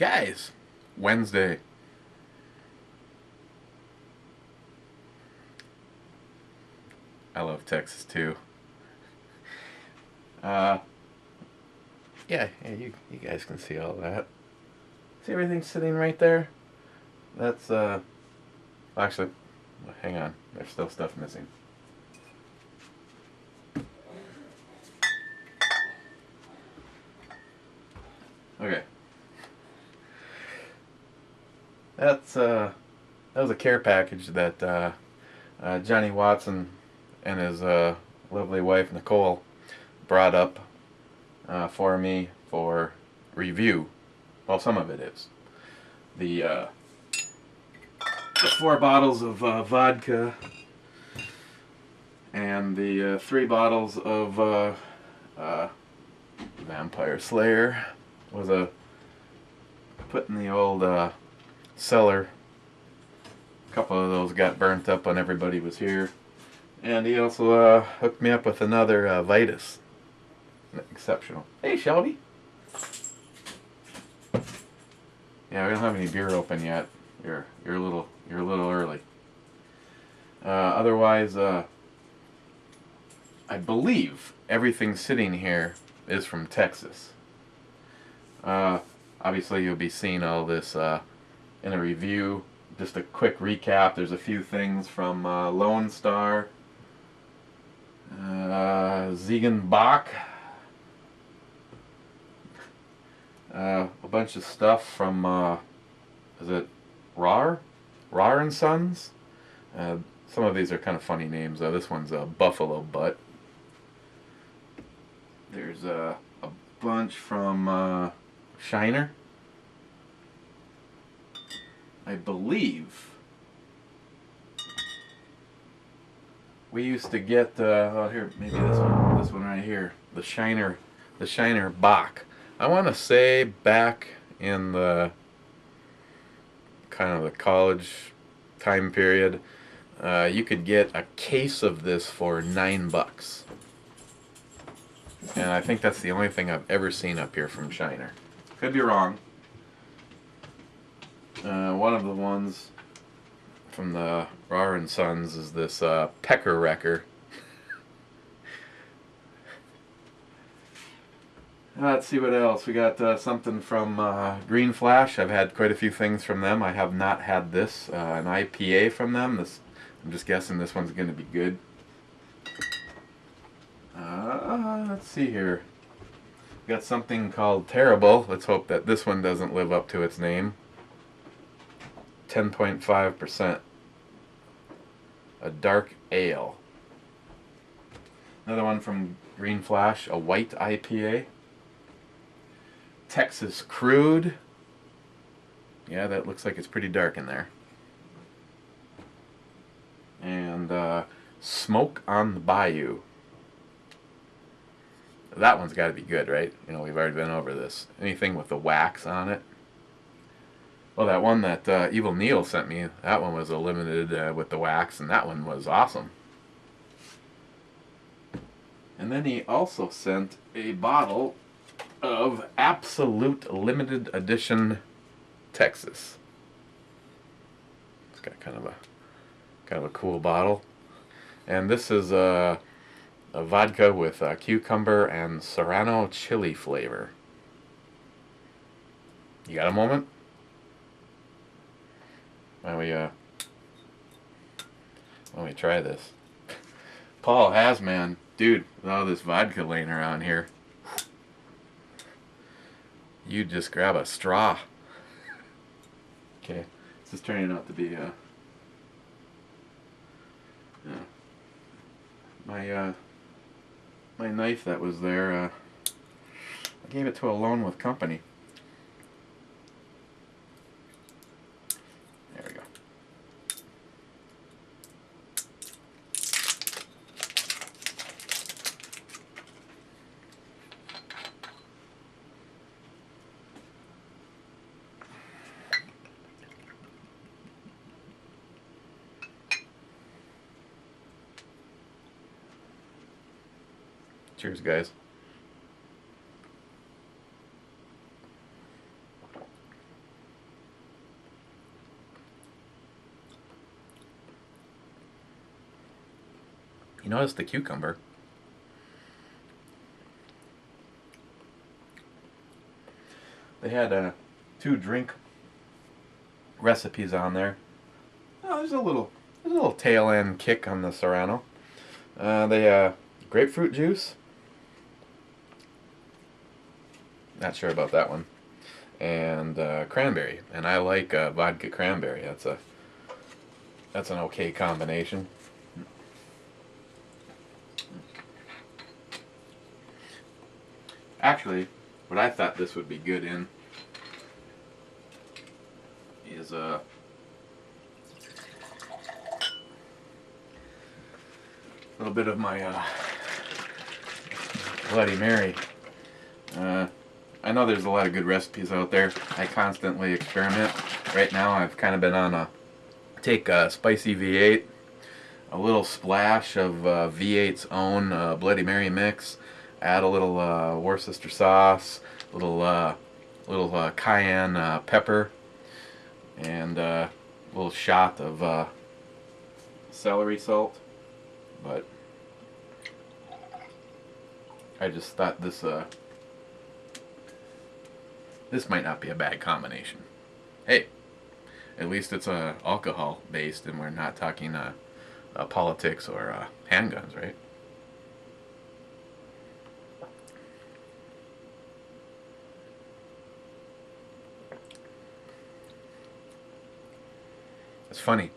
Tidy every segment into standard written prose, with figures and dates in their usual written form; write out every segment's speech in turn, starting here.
Guys, Wednesday. I love Texas too. Yeah, you guys can see all that. See everything sitting right there? That's, actually, hang on. There's still stuff missing. Okay. That was a care package that Johnny Watson and his lovely wife Nicole brought up for me for review. Well, some of it is. The 4 bottles of vodka and the 3 bottles of Vampire Slayer was put in the old cellar. A couple of those got burnt up when everybody was here. And he also hooked me up with another Vitus. Exceptional. Hey, Shelby. Yeah, we don't have any beer open yet. You're a little early. Otherwise, I believe everything sitting here is from Texas. Obviously, you'll be seeing all this in a review. Just a quick recap. There's a few things from Lone Star, Ziegenbach. A bunch of stuff from, is it Rar and Sons? Some of these are kind of funny names. This one's Buffalo Butt. There's a bunch from Shiner. I believe we used to get, oh here, maybe this one right here, the Shiner Bach. I want to say back in the kind of the college time period, you could get a case of this for $9. And I think that's the only thing I've ever seen up here from Shiner. Could be wrong. One of the ones from the Rar and Sons is this Pecker Wrecker. Let's see what else. We got something from Green Flash. I've had quite a few things from them. I have not had this, an IPA from them. I'm just guessing this one's going to be good. Let's see here. We got something called Terrible. Let's hope that this one doesn't live up to its name. 10.5%. A dark ale. Another one from Green Flash, a white IPA. Texas Crude. Yeah, that looks like it's pretty dark in there. And Smoke on the Bayou. That one's got to be good, right? You know, we've already been over this. Anything with the wax on it. Well, that one that Evil Neil sent me, that one was a limited with the wax, and that one was awesome. And then he also sent a bottle of Absolute Limited Edition Texas. It's got kind of a cool bottle. And this is a vodka with cucumber and serrano chili flavor. You got a moment? Why don't we try this? Paul Hasman, dude, with all this vodka laying around here, you just grab a straw. Okay, this is turning out to be my knife that was there. I gave it to a Alone with Company. There we go. Cheers, guys. You notice the cucumber. They had 2 drink recipes on there. Oh, there's a little tail end kick on the Serrano. Grapefruit juice. Not sure about that one. And cranberry. And I like vodka cranberry. That's an okay combination. Actually, what I thought this would be good in is a little bit of my Bloody Mary. I know there's a lot of good recipes out there. I constantly experiment. Right now I've kind of been on take a spicy V8, a little splash of V8's own Bloody Mary mix, add a little Worcester sauce, a little cayenne pepper, and a little shot of celery salt. But I just thought this might not be a bad combination. Hey, at least it's alcohol based, and we're not talking politics or handguns, right? It's funny,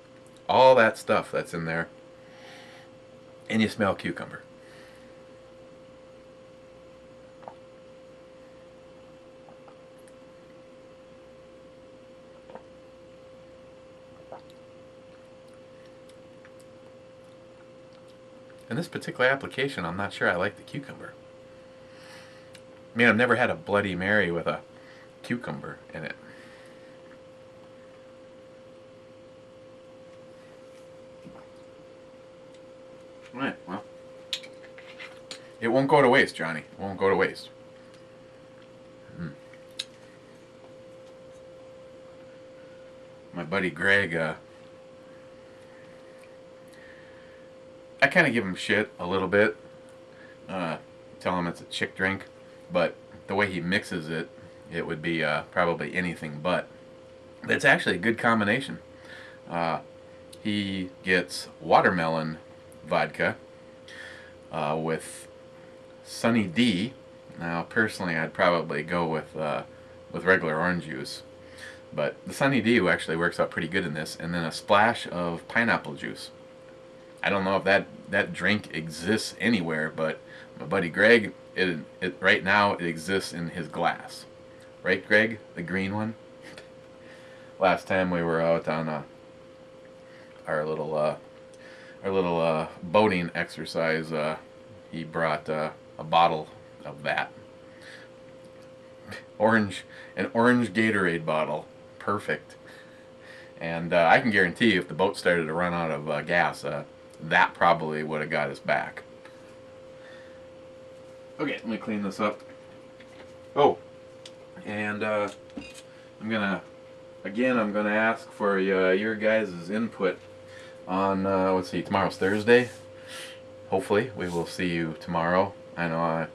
all that stuff that's in there, and you smell cucumber. In this particular application, I'm not sure I like the cucumber. I mean, I've never had a Bloody Mary with a cucumber in it. Right, well, it won't go to waste, Johnny. It won't go to waste. My buddy Greg, I kind of give him shit a little bit. Tell him it's a chick drink, but the way he mixes it, it would be probably anything but. It's actually a good combination. He gets watermelon vodka with Sunny D. Now, personally, I'd probably go with regular orange juice, but the Sunny D actually works out pretty good in this, and then a splash of pineapple juice. I don't know if that drink exists anywhere, but my buddy Greg, it right now it exists in his glass. Right, Greg? The green one? Last time we were out on our little boating exercise, he brought a bottle of that. An orange Gatorade bottle. Perfect. And I can guarantee you if the boat started to run out of gas, that probably would have got us back. Okay, let me clean this up. Oh, and I'm gonna ask for your guys' input on let's see, tomorrow's Thursday. Hopefully we will see you tomorrow. I know I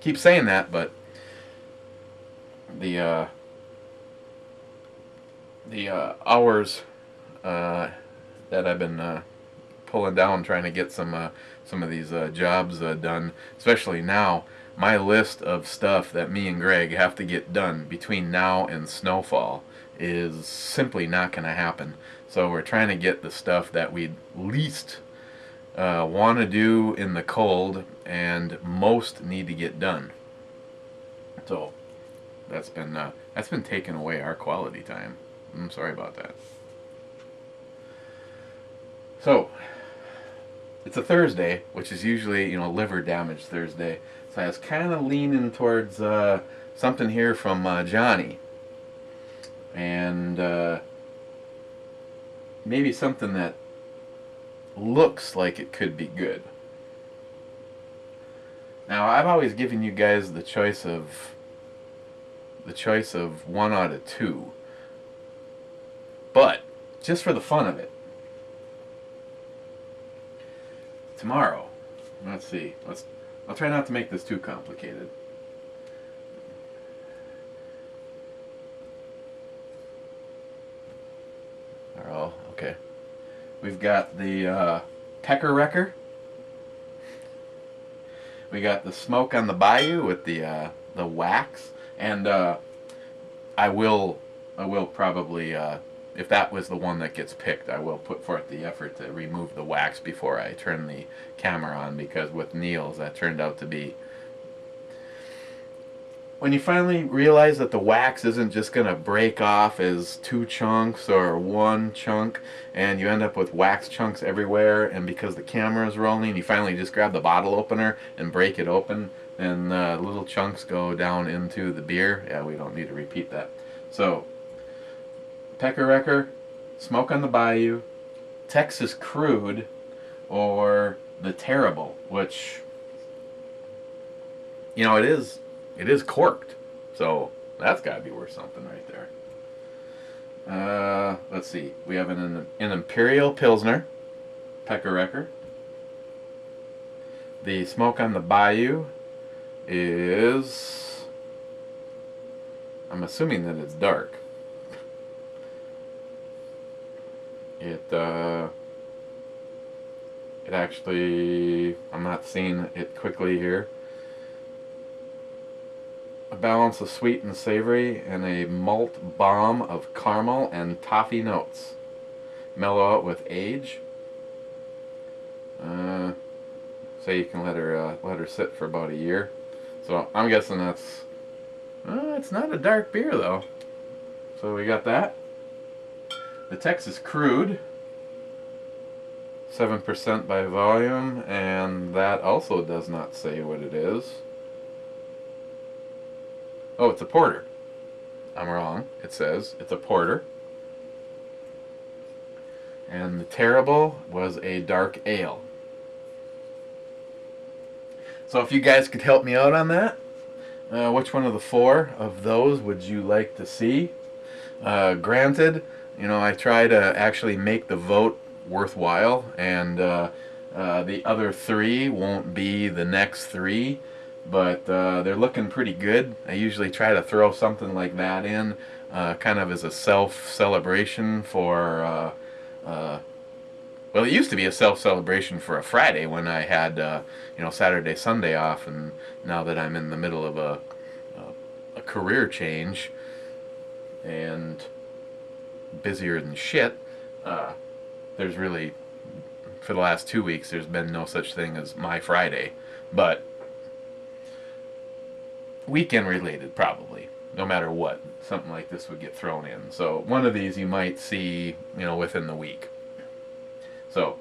keep saying that, but the hours that I've been pulling down trying to get some of these jobs done, especially now, my list of stuff that me and Greg have to get done between now and snowfall is simply not going to happen. So we're trying to get the stuff that we least want to do in the cold and most need to get done. So that's been taking away our quality time. I'm sorry about that. So it's a Thursday, which is usually, liver damage Thursday. So I was kind of leaning towards something here from Johnnie, and maybe something that looks like it could be good. Now, I've always given you guys the choice of one out of two, but just for the fun of it, tomorrow Let's see. I'll try not to make this too complicated. Oh, okay. We've got the pecker wrecker. We got the smoke on the bayou with the wax, and I will probably, if that was the one that gets picked, I will put forth the effort to remove the wax before I turn the camera on, because with Neil's that turned out to be, when you finally realize that the wax isn't just going to break off as 2 chunks or 1 chunk, and you end up with wax chunks everywhere, and because the camera is rolling, you finally just grab the bottle opener and break it open, and little chunks go down into the beer. Yeah, we don't need to repeat that. So, pecker wrecker, smoke on the bayou, Texas crude, or the terrible, which, you know, it is corked, so that's got to be worth something right there. Let's see. We have an Imperial Pilsner, pecker wrecker. The smoke on the bayou is, I'm assuming that it's dark. It actually, I'm not seeing it quickly here. A balance of sweet and savory and a malt bomb of caramel and toffee notes. Mellow out with age. Say you can let her sit for about a year. So I'm guessing that's, it's not a dark beer though. So we got that. The Texas crude, 7% by volume, and that also does not say what it is. Oh, it's a porter. I'm wrong. It says it's a porter. And the terrible was a dark ale. So if you guys could help me out on that, which one of the 4 of those would you like to see? Granted, you know, I try to actually make the vote worthwhile, and the other 3 won't be the next 3. But they're looking pretty good. I usually try to throw something like that in, kind of as a self-celebration for, well, it used to be a self-celebration for a Friday when I had, you know, Saturday, Sunday off, and now that I'm in the middle of a career change and busier than shit, there's really, for the last 2 weeks, there's been no such thing as my Friday. But weekend related, probably, no matter what, something like this would get thrown in. So one of these you might see, you know, within the week. So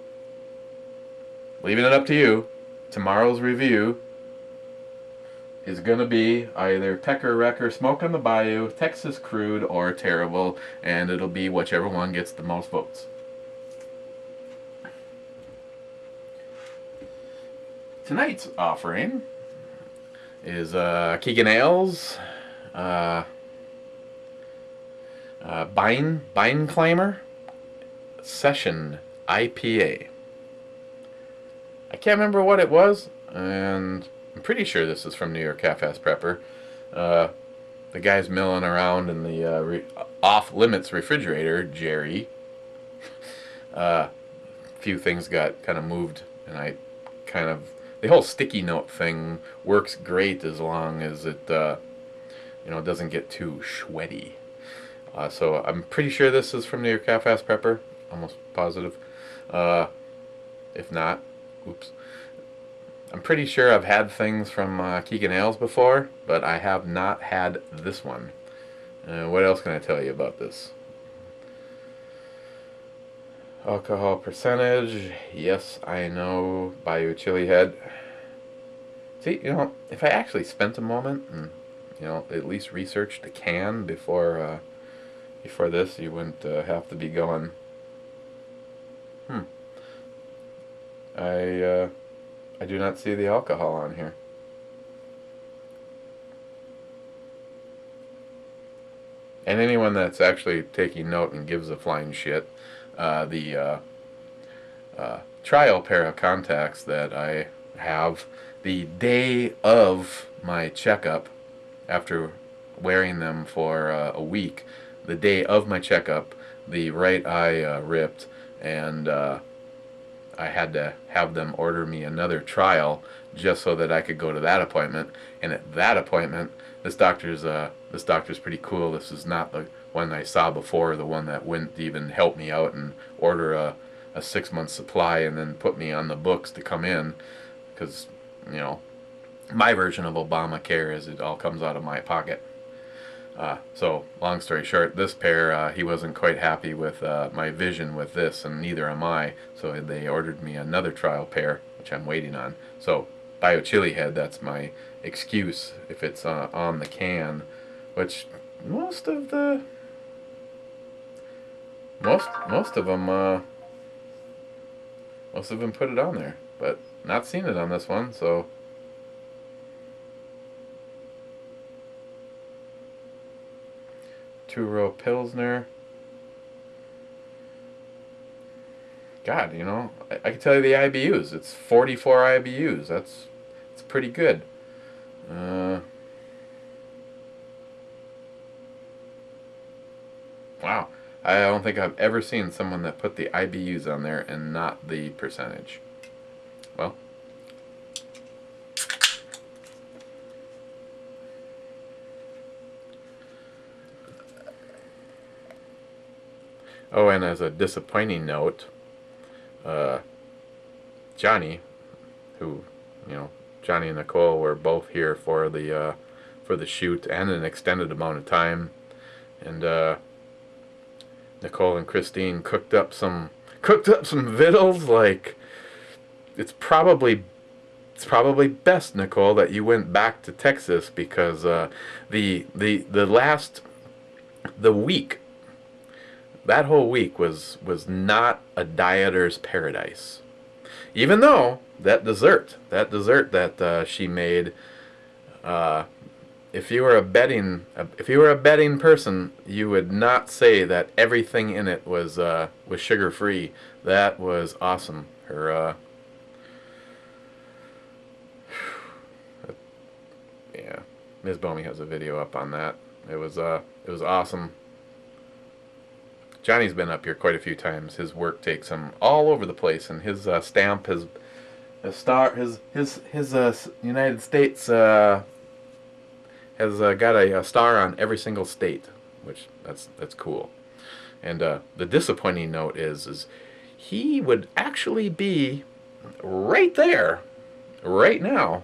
leaving it up to you. Tomorrow's review is going to be either pecker wrecker, smoke on the bayou, Texas crude, or terrible, and it'll be whichever one gets the most votes. Tonight's offering is Keegan Ales, Bine Claimer Session IPA. I can't remember what it was, and I'm pretty sure this is from New York Half-Ass Prepper. The guy's milling around in the off-limits refrigerator, Jerry. Few things got kind of moved, and I kind of, the whole sticky note thing works great as long as it, you know, doesn't get too sweaty. So I'm pretty sure this is from New York Half-Ass Prepper, almost positive. If not, oops. I'm pretty sure I've had things from Keegan Ales before, but I have not had this one. What else can I tell you about this? Alcohol percentage, yes, I know, Bayou Chili Head. See, you know, if I actually spent a moment and, you know, at least researched the can before this, you wouldn't have to be going, I do not see the alcohol on here. And anyone that's actually taking note and gives a flying shit, the trial pair of contacts that I have the day of my checkup, after wearing them for a week, the day of my checkup, the right eye ripped, and I had to have them order me another trial just so that I could go to that appointment. And at that appointment, this doctor's pretty cool. This is not the one I saw before, the one that wouldn't even help me out and order a 6-month supply and then put me on the books to come in, because, you know, my version of Obamacare is it all comes out of my pocket. So, long story short, this pair, he wasn't quite happy with my vision with this, and neither am I. So they ordered me another trial pair, which I'm waiting on. So, BioChili Head, that's my excuse if it's on the can, which most of them put it on there, but not seen it on this one. So. Two-row Pilsner. God, you know, I can tell you the IBUs. It's 44 IBUs. It's pretty good. Wow. I don't think I've ever seen someone that put the IBUs on there and not the percentage. Well. Oh, and as a disappointing note, Johnnie, who, you know, Johnnie and Nicole were both here for the shoot and an extended amount of time, and Nicole and Christine cooked up some vittles. Like, it's probably best, Nicole, that you went back to Texas, because the week. That whole week was not a dieter's paradise. Even though that dessert that she made, if you were a betting person, you would not say that everything in it was sugar free. That was awesome. Her yeah, Ms. Bomey has a video up on that. It was awesome. Johnny's been up here quite a few times. His work takes him all over the place, and his stamp, his United States has got a star on every single state, which that's cool. And the disappointing note is he would actually be right there, right now,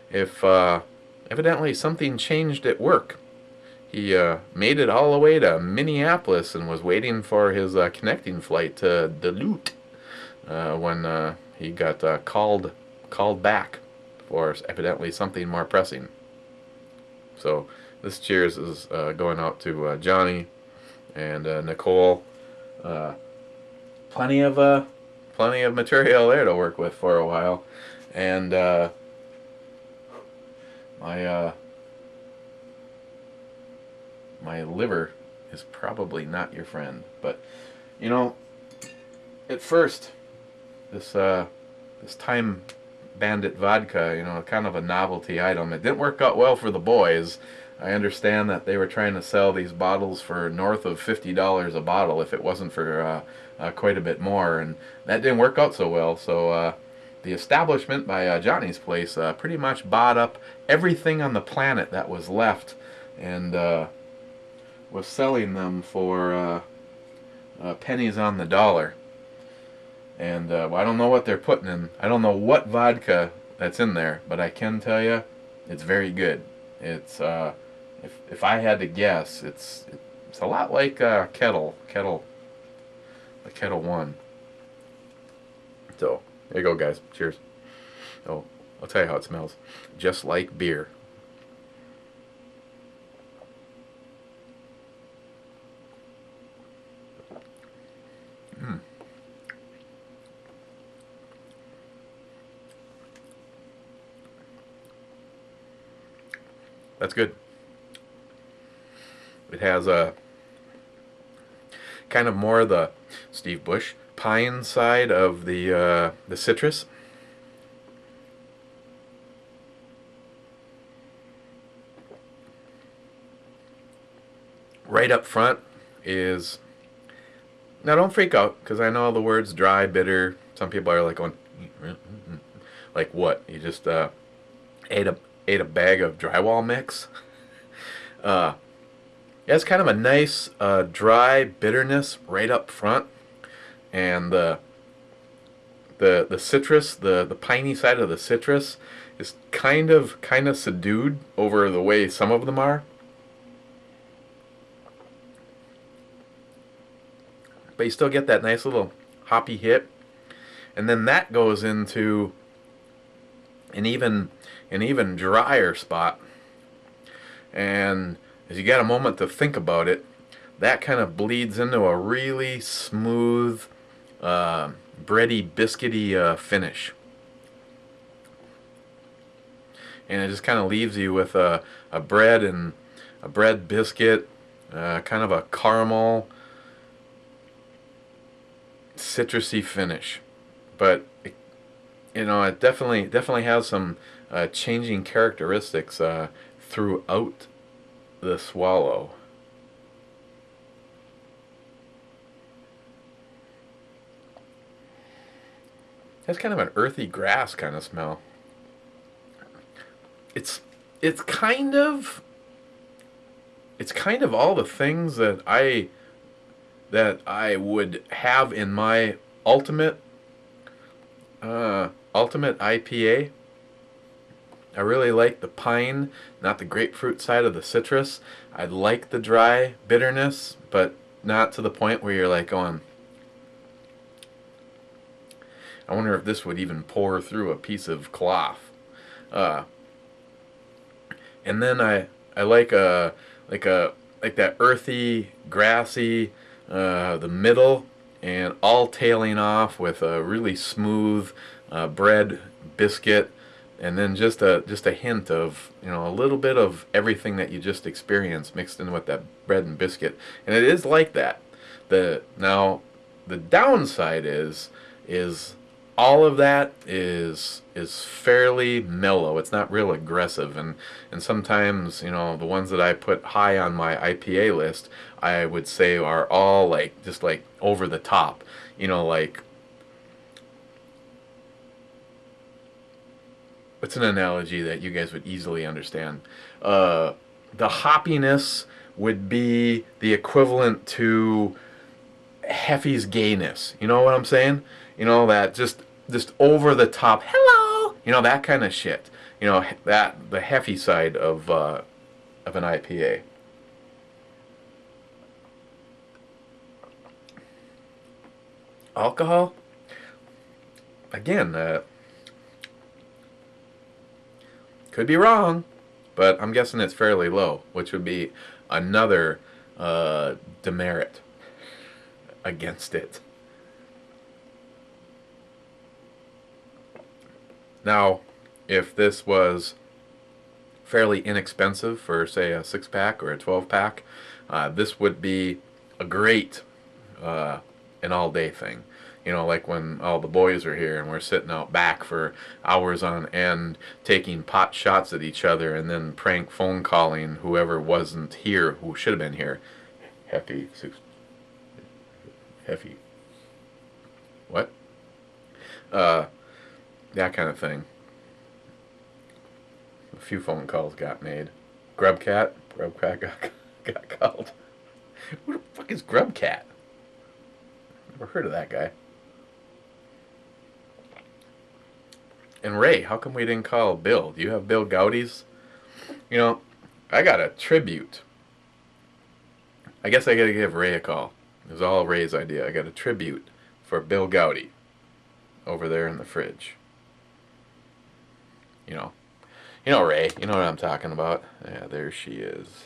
if evidently something changed at work. He made it all the way to Minneapolis and was waiting for his connecting flight to Duluth when he got called back for evidently something more pressing. So this cheers is going out to Johnnie and Nicole. Plenty of material there to work with for a while, and my liver is probably not your friend. But, you know, at first, this Time Bandit vodka, you know, kind of a novelty item. It didn't work out well for the boys. I understand that they were trying to sell these bottles for north of $50 a bottle, if it wasn't for quite a bit more, and that didn't work out so well. So the establishment by Johnny's place pretty much bought up everything on the planet that was left, and was selling them for pennies on the dollar. And I don't know what they're putting in. I don't know what vodka that's in there, but I can tell you, it's very good. It's if I had to guess, it's a lot like the Kettle One. So there you go, guys. Cheers. Oh, I'll tell you how it smells. Just like beer. That's good. It has a kind of more the Steve Bush pine side of the citrus, right up front is, now don't freak out, because I know the words dry, bitter. Some people are like going, like what? You just ate a bag of drywall mix? Yeah, it's kind of a nice dry bitterness right up front, and the citrus, the piney side of the citrus, is kind of subdued over the way some of them are. But you still get that nice little hoppy hit, and then that goes into an even drier spot. And as you get a moment to think about it, that kind of bleeds into a really smooth, bready, biscuity finish. And it just kind of leaves you with a bread biscuit, kind of a caramel, citrusy finish. But it, it definitely has some changing characteristics throughout the swallow. That's kind of an earthy grass kind of smell. It's kind of all the things that I would have in my ultimate IPA. I really like the pine, not the grapefruit side of the citrus. I like the dry bitterness, but not to the point where you're like going, I wonder if this would even pour through a piece of cloth. And then I like that earthy, grassy, the middle, and all tailing off with a really smooth bread biscuit, and then just a hint of, a little bit of everything that you just experienced mixed in with that bread and biscuit. And it is like that. Now the downside is all of that is fairly mellow. It's not real aggressive, and sometimes, the ones that I put high on my IPA list, I would say are all just over the top. What's an analogy that you guys would easily understand? The hoppiness would be the equivalent to Heffy's gayness. You know what I'm saying? That just over the top, hello, that kind of shit. That the Heffy side of an IPA. Alcohol, again, could be wrong, but I'm guessing it's fairly low, which would be another demerit against it. Now, if this was fairly inexpensive for, say, a 6-pack or a 12-pack, this would be a great an all-day thing. Like when all the boys are here and we're sitting out back for hours on end, taking pot shots at each other and then prank phone calling whoever wasn't here, who should have been here. Heffy. What? That kind of thing. A few phone calls got made. Grubcat got called. Who the fuck is Grubcat? Never heard of that guy. And Ray, how come we didn't call Bill? Do you have Bill Gowdy's? I got a tribute. I guess I gotta give Ray a call. It was all Ray's idea. I got a tribute for Bill Gowdy over there in the fridge. Ray, you know what I'm talking about. Yeah, there she is.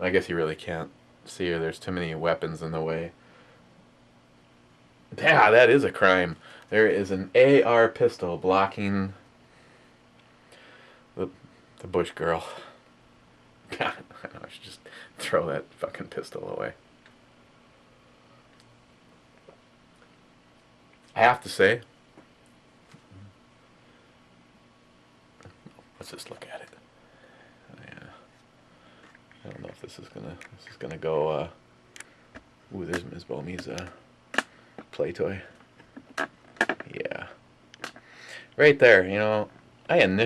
I guess you really can't see her. There's too many weapons in the way. Yeah, that is a crime. There is an AR pistol blocking the Bush girl. God, I should just throw that fucking pistol away. I have to say, let's just look at it. Yeah, I don't know. if this is gonna go. Ooh, there's Ms. Bomey's play toy. Yeah, right there. You know, I have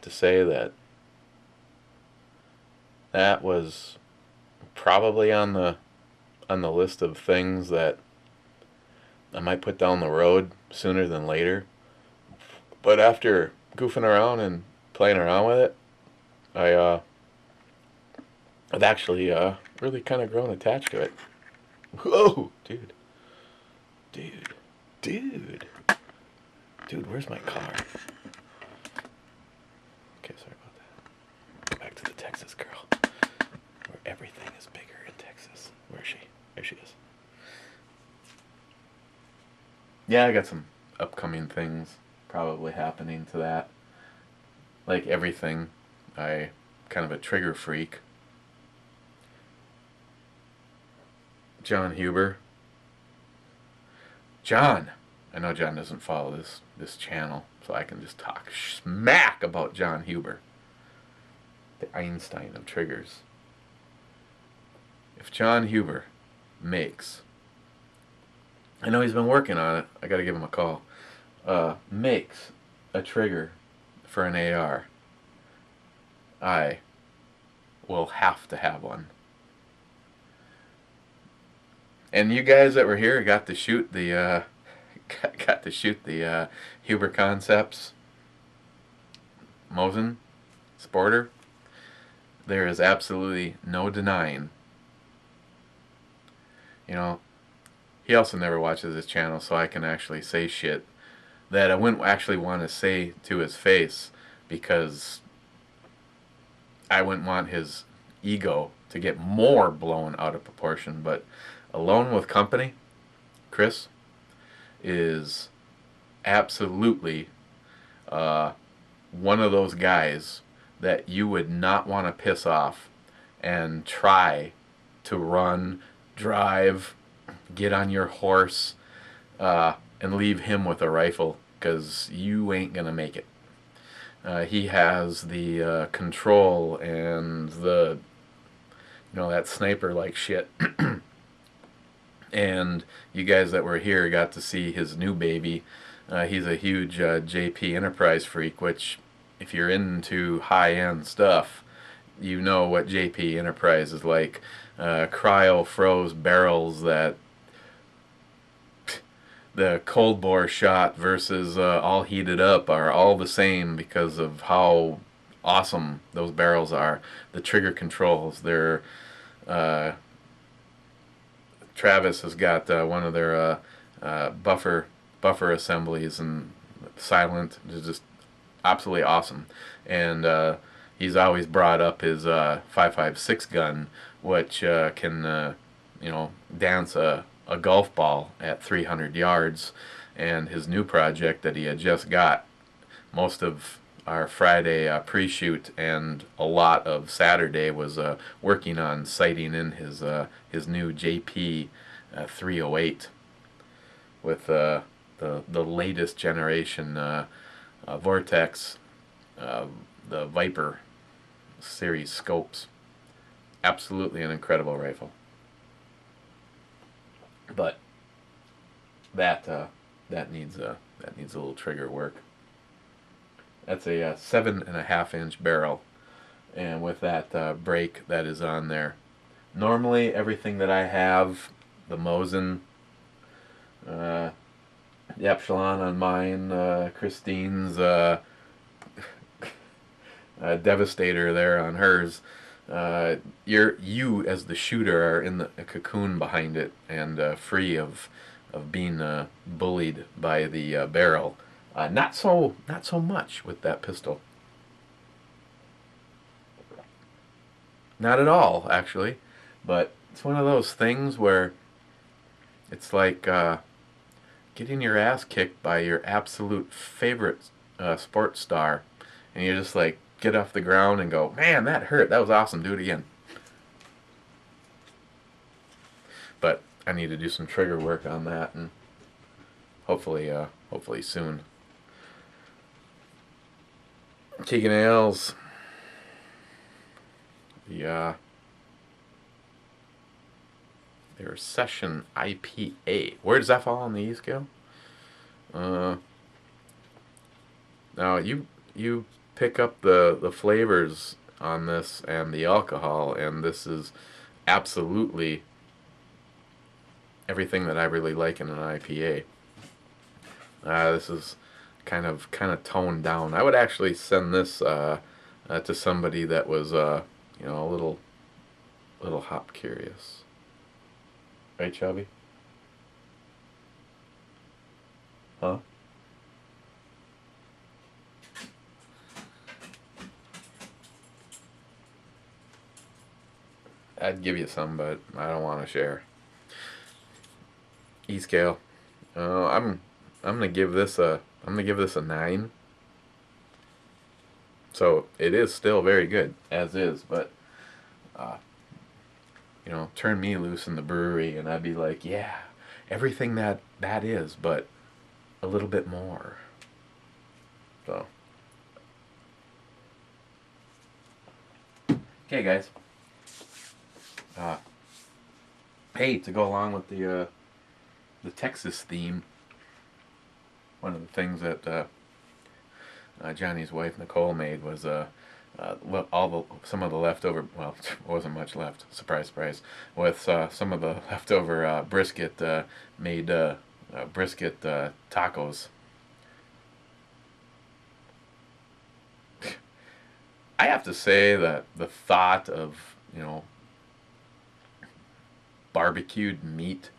to say that was probably on the list of things that I might put down the road sooner than later. But after goofing around and playing around with it, I've actually really kind of grown attached to it. Whoa, dude, dude, dude, dude, where's my car? Okay, sorry about that. Back to the Texas girl, where everything is bigger in Texas. Where is she? There she is. Yeah, I got some upcoming things probably happening to that. Like everything, I kind of a trigger freak. John Huber. John. I know John doesn't follow this channel, so I can just talk smack about John Huber. The Einstein of triggers. If John Huber makes, I know he's been working on it, I gotta give him a call, makes a trigger for an AR, I will have to have one. And you guys that were here got to shoot the Huber Concepts Mosin Sporter. There is absolutely no denying. You know, he also never watches his channel, so I can actually say shit that I wouldn't actually want to say to his face, because I wouldn't want his ego to get more blown out of proportion. But Alone with Company, Chris, is absolutely one of those guys that you would not want to piss off and try to run, drive, get on your horse, and leave him with a rifle, because you ain't gonna make it. He has the control and the, that sniper-like shit. And you guys that were here got to see his new baby. He's a huge JP Enterprise freak, which, if you're into high-end stuff, you know what JP Enterprise is like. Cryo-froze barrels that the cold bore shot versus all heated up are all the same because of how awesome those barrels are. The trigger controls, they're Travis has got one of their buffer assemblies, and silent is just absolutely awesome. And he's always brought up his 5.56 gun, which can dance a golf ball at 300 yards. And his new project that he had just got, most of our Friday pre-shoot and a lot of Saturday was working on sighting in his new JP 308 with the latest generation Vortex, the Viper series scopes. Absolutely an incredible rifle. But that needs a little trigger work. That's a 7.5-inch barrel, and with that brake that is on there. Normally, everything that I have, the Mosin, the Epsilon on mine, Christine's Devastator there on hers, you as the shooter are in a cocoon behind it and free of being bullied by the barrel. Not so much with that pistol. Not at all, actually. But it's one of those things where it's like getting your ass kicked by your absolute favorite sports star, and you just like get off the ground and go, man, that hurt. That was awesome. Do it again. But I need to do some trigger work on that, and hopefully soon. Keegan Ailes, the their Session IPA. Where does that fall on the E scale? Now you pick up the flavors on this and the alcohol, and this is absolutely everything that I really like in an IPA. This is kind of toned down. I would actually send this to somebody that was you know, a little hop curious. Right, Chubby? Huh? I'd give you some, but I don't want to share. E scale. I'm gonna give this a 9. So it is still very good as is, but you know, turn me loose in the brewery and I'd be like, yeah, everything that is, but a little bit more. So okay, guys. Hey, to go along with the Texas theme, one of the things that Johnny's wife Nicole made was some of the leftover. Well, it wasn't much left. Surprise, surprise. With some of the leftover brisket, made brisket tacos. I have to say that the thought of, you know, barbecued meat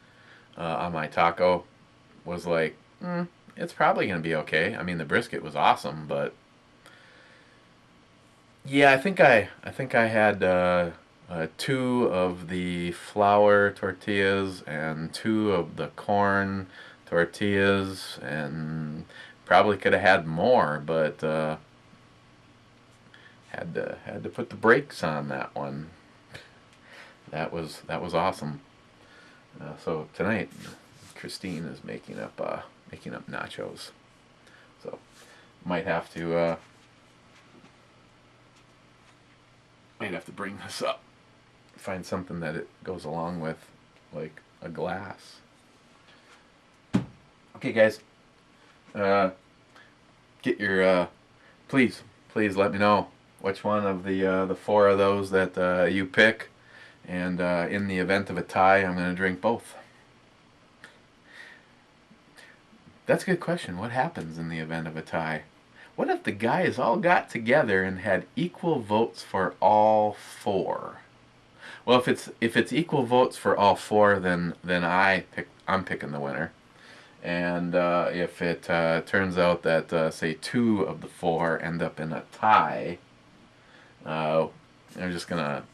on my taco was like, it's probably gonna be okay. I mean, the brisket was awesome, but yeah, I think I had 2 of the flour tortillas and 2 of the corn tortillas, and probably could have had more, but had to put the brakes on that one. That was awesome. So tonight, Christine is making up nachos. So might have to bring this up. Find something that it goes along with, like a glass. Okay, guys. Get your please let me know which one of the 4 of those that you pick. And in the event of a tie, I'm going to drink both. That's a good question. What happens in the event of a tie? What if the guys all got together and had equal votes for all 4? Well, if it's equal votes for all 4, then I'm picking the winner. And if it turns out that say 2 of the 4 end up in a tie, we're just gonna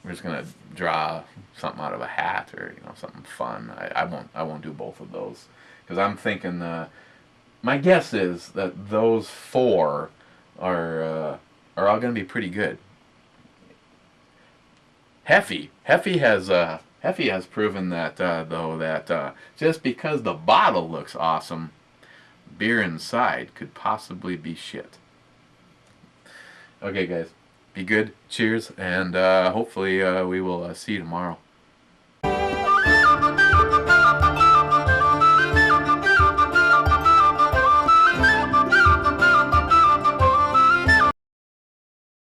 draw something out of a hat, or, you know, something fun. I won't do both of those, because I'm thinking my guess is that those 4 are all gonna be pretty good. Heffy has proven that though, that just because the bottle looks awesome, beer inside could possibly be shit. Okay, guys. Be good. Cheers, and hopefully we will see you tomorrow.